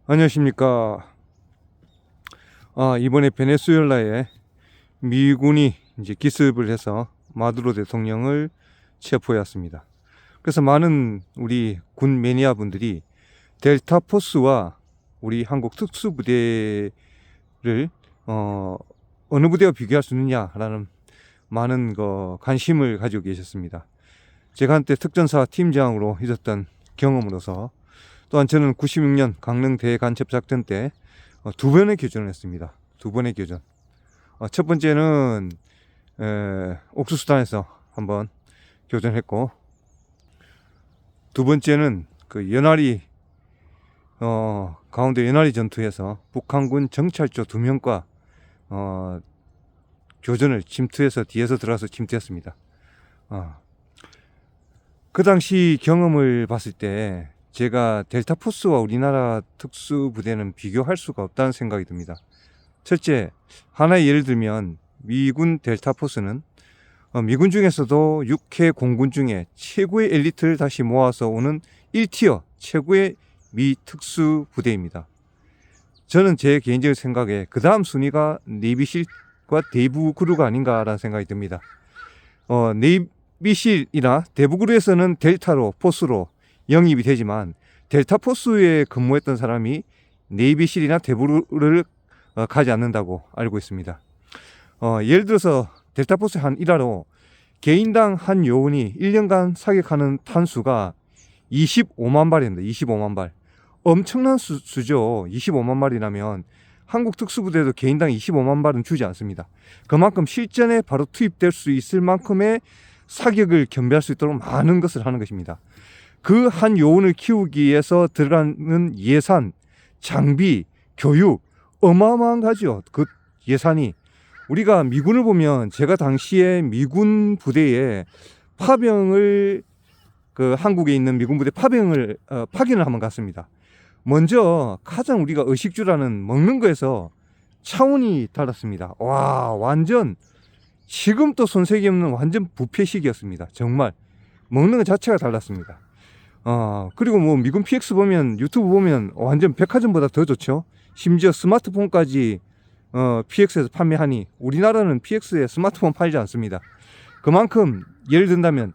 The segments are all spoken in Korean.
안녕하십니까. 이번에 베네수엘라에 미군이 이제 기습을 해서 마두로 대통령을 체포해 왔습니다. 그래서 많은 우리 군 매니아 분들이 델타 포스와 우리 한국 특수부대를 어느 부대와 비교할 수 있느냐라는 많은 관심을 가지고 계셨습니다. 제가 한때 특전사 팀장으로 있었던 경험으로서, 또한 저는 96년 강릉 대간첩작전 때 두 번의 교전을 했습니다. 두 번의 교전. 첫 번째는 옥수수단에서 한번 교전했고, 두 번째는 그 연아리 강원도 연아리 전투에서 북한군 정찰조 2명과 교전을 침투해서 뒤에서 들어가서 침투했습니다. 그 당시 경험을 봤을 때 제가 델타 포스와 우리나라 특수부대는 비교할 수가 없다는 생각이 듭니다. 첫째, 하나의 예를 들면 미군 델타 포스는 미군 중에서도 6회 공군 중에 최고의 엘리트를 다시 모아서 오는 1티어 최고의 미 특수부대입니다. 저는 제 개인적인 생각에 그 다음 순위가 네이비실과 대부그루가 아닌가라는 생각이 듭니다. 네이비실이나 대부그루에서는 델타로 포스로 영입이 되지만 델타 포스에 근무했던 사람이 네이비실이나 대부그루를 가지 않는다고 알고 있습니다. 예를 들어서 델타 포스 한 일화로 개인당 한 요원이 1년간 사격하는 탄수가 25만 발입니다. 25만 발. 엄청난 수죠. 25만 발이라면 한국 특수부대도 개인당 25만 발은 주지 않습니다. 그만큼 실전에 바로 투입될 수 있을 만큼의 사격을 겸비할 수 있도록 많은 것을 하는 것입니다. 그 한 요원을 키우기 위해서 들어가는 예산, 장비, 교육 어마어마한 거죠. 그 예산이. 우리가 미군을 보면, 제가 당시에 미군 부대에 파병을 한국에 있는 미군 부대 파병을 파견을 한번 갔습니다. 먼저 가장 우리가 의식주라는 먹는 거에서 차원이 달랐습니다. 와, 완전 지금 또 손색이 없는 완전 뷔페식이었습니다. 정말 먹는 것 자체가 달랐습니다. 그리고 뭐 미군 PX 보면, 유튜브 보면 완전 백화점보다 더 좋죠. 심지어 스마트폰까지 PX에서 판매하니 우리나라는 PX에 스마트폰 팔지 않습니다. 그만큼 예를 든다면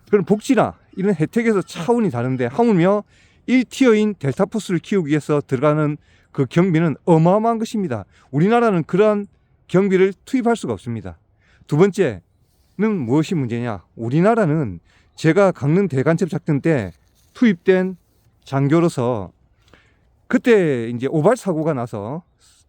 그런 복지나 이런 혜택에서 차원이 다른데, 하물며 1티어인 델타포스를 키우기 위해서 들어가는 그 경비는 어마어마한 것입니다. 우리나라는 그러한 경비를 투입할 수가 없습니다. 두 번째는 무엇이 문제냐? 우리나라는 제가 강릉 대간첩 작전 때 투입된 장교로서 그때 이제 오발 사고가 나서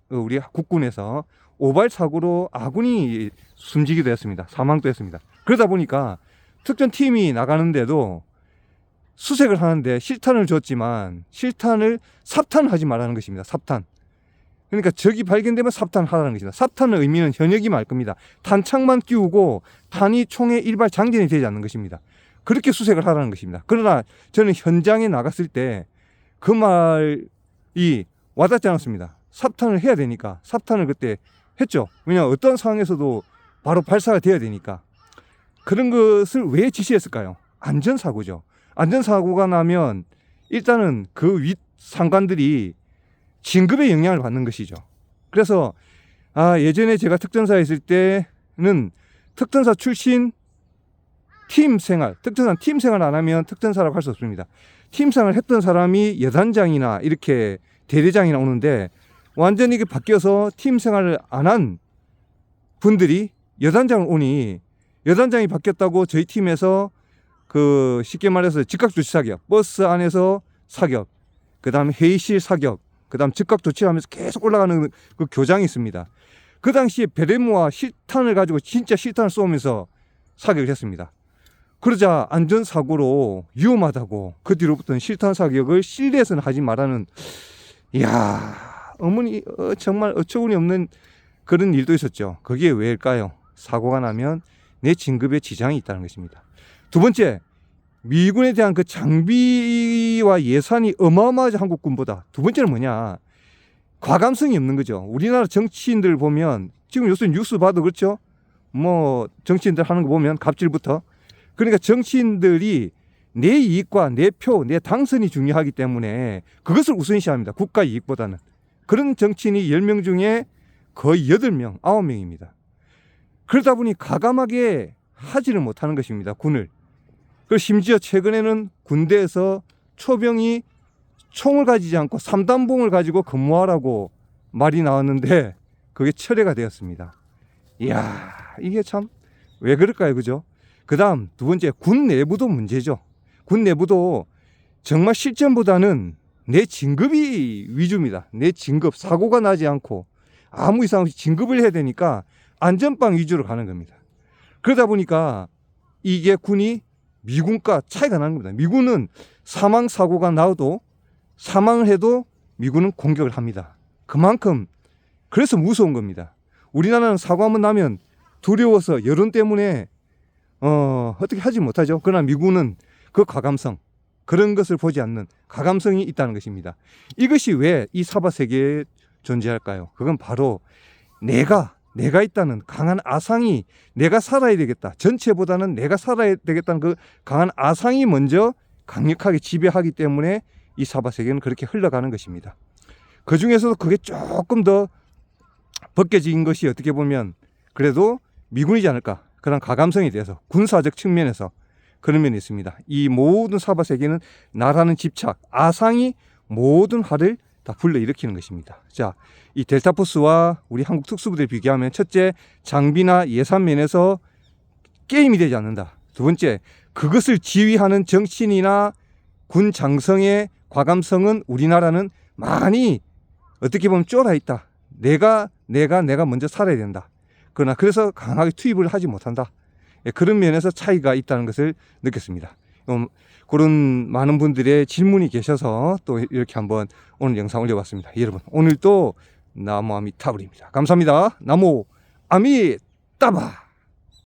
우리 국군에서 오발 사고로 아군이 숨지기도 했습니다. 사망도 했습니다. 그러다 보니까 특전팀이 나가는데도 수색을 하는데 실탄을 줬지만 실탄을 삽탄하지 말라는 것입니다. 삽탄. 그러니까 적이 발견되면 삽탄하라는 것입니다. 삽탄의 의미는 현역이 말 겁니다. 탄창만 끼우고 탄이 총의 일발 장전이 되지 않는 것입니다. 그렇게 수색을 하라는 것입니다. 그러나 저는 현장에 나갔을 때 그 말이 와닿지 않았습니다. 삽탄을 해야 되니까 삽탄을 그때 했죠. 왜냐하면 어떤 상황에서도 바로 발사가 돼야 되니까. 그런 것을 왜 지시했을까요? 안전사고죠. 안전사고가 나면 일단은 그 윗 상관들이 진급에 영향을 받는 것이죠. 그래서 예전에 제가 특전사에 있을 때는 특전사 출신 팀생활, 특전사 팀생활 안 하면 특전사라고 할 수 없습니다. 팀생활 했던 사람이 여단장이나 이렇게 대대장이나 오는데, 완전히 이게 바뀌어서 팀생활을 안 한 분들이 여단장을 오니, 여단장이 바뀌었다고 저희 팀에서 쉽게 말해서 즉각조치 사격, 버스 안에서 사격, 그 다음에 회의실 사격, 그 다음 즉각조치하면서 계속 올라가는 그 교장이 있습니다. 그 당시에 베레모와 실탄을 가지고 진짜 실탄을 쏘면서 사격을 했습니다. 그러자 안전사고로 위험하다고 그 뒤로부터는 실탄 사격을 실내에서는 하지 말라는, 이야, 어머니 정말 어처구니 없는 그런 일도 있었죠. 그게 왜일까요? 사고가 나면 내 진급에 지장이 있다는 것입니다. 두 번째, 미군에 대한 그 장비와 예산이 어마어마하죠. 한국군보다. 두 번째는 뭐냐? 과감성이 없는 거죠. 우리나라 정치인들 보면, 지금 요새 뉴스 봐도 그렇죠? 뭐 정치인들 하는 거 보면 갑질부터. 그러니까 정치인들이 내 이익과 내 표, 내 당선이 중요하기 때문에 그것을 우선시합니다. 국가 이익보다는. 그런 정치인이 10명 중에 거의 8명, 9명입니다. 그러다 보니 가감하게 하지를 못하는 것입니다. 군을. 그리고 심지어 최근에는 군대에서 초병이 총을 가지지 않고 3단봉을 가지고 근무하라고 말이 나왔는데 그게 철회가 되었습니다. 이야, 이게 참 왜 그럴까요? 그죠? 그 다음 두 번째, 군 내부도 문제죠. 군 내부도 정말 실전보다는 내 진급이 위주입니다. 내 진급, 사고가 나지 않고 아무 이상 없이 진급을 해야 되니까 안전빵 위주로 가는 겁니다. 그러다 보니까 이게 군이 미군과 차이가 나는 겁니다. 미군은 사망 사고가 나도 사망을 해도 미군은 공격을 합니다. 그만큼 그래서 무서운 겁니다. 우리나라는 사고 한번 나면 두려워서 여론 때문에 어떻게 하지 못하죠. 그러나 미군은 그 과감성, 그런 것을 보지 않는 과감성이 있다는 것입니다. 이것이 왜 이 사바 세계에 존재할까요? 그건 바로 내가 있다는 강한 아상이, 내가 살아야 되겠다. 전체보다는 내가 살아야 되겠다는 그 강한 아상이 먼저 강력하게 지배하기 때문에 이 사바 세계는 그렇게 흘러가는 것입니다. 그 중에서도 그게 조금 더 벗겨진 것이 어떻게 보면 그래도 미군이지 않을까. 그런 가감성에 대해서 군사적 측면에서 그런 면이 있습니다. 이 모든 사바 세계는 나라는 집착, 아상이 모든 화를 다 불러일으키는 것입니다. 자, 이 델타포스와 우리 한국 특수부대를 비교하면 첫째, 장비나 예산 면에서 게임이 되지 않는다. 두 번째, 그것을 지휘하는 정치인이나 군 장성의 과감성은 우리나라는 많이 어떻게 보면 쫄아 있다. 내가 먼저 살아야 된다. 그러나 그래서 강하게 투입을 하지 못한다. 그런 면에서 차이가 있다는 것을 느꼈습니다. 그런 많은 분들의 질문이 계셔서 또 이렇게 한번 오늘 영상 올려봤습니다. 여러분, 오늘도 나무 아미타불입니다. 감사합니다. 나무 아미따바.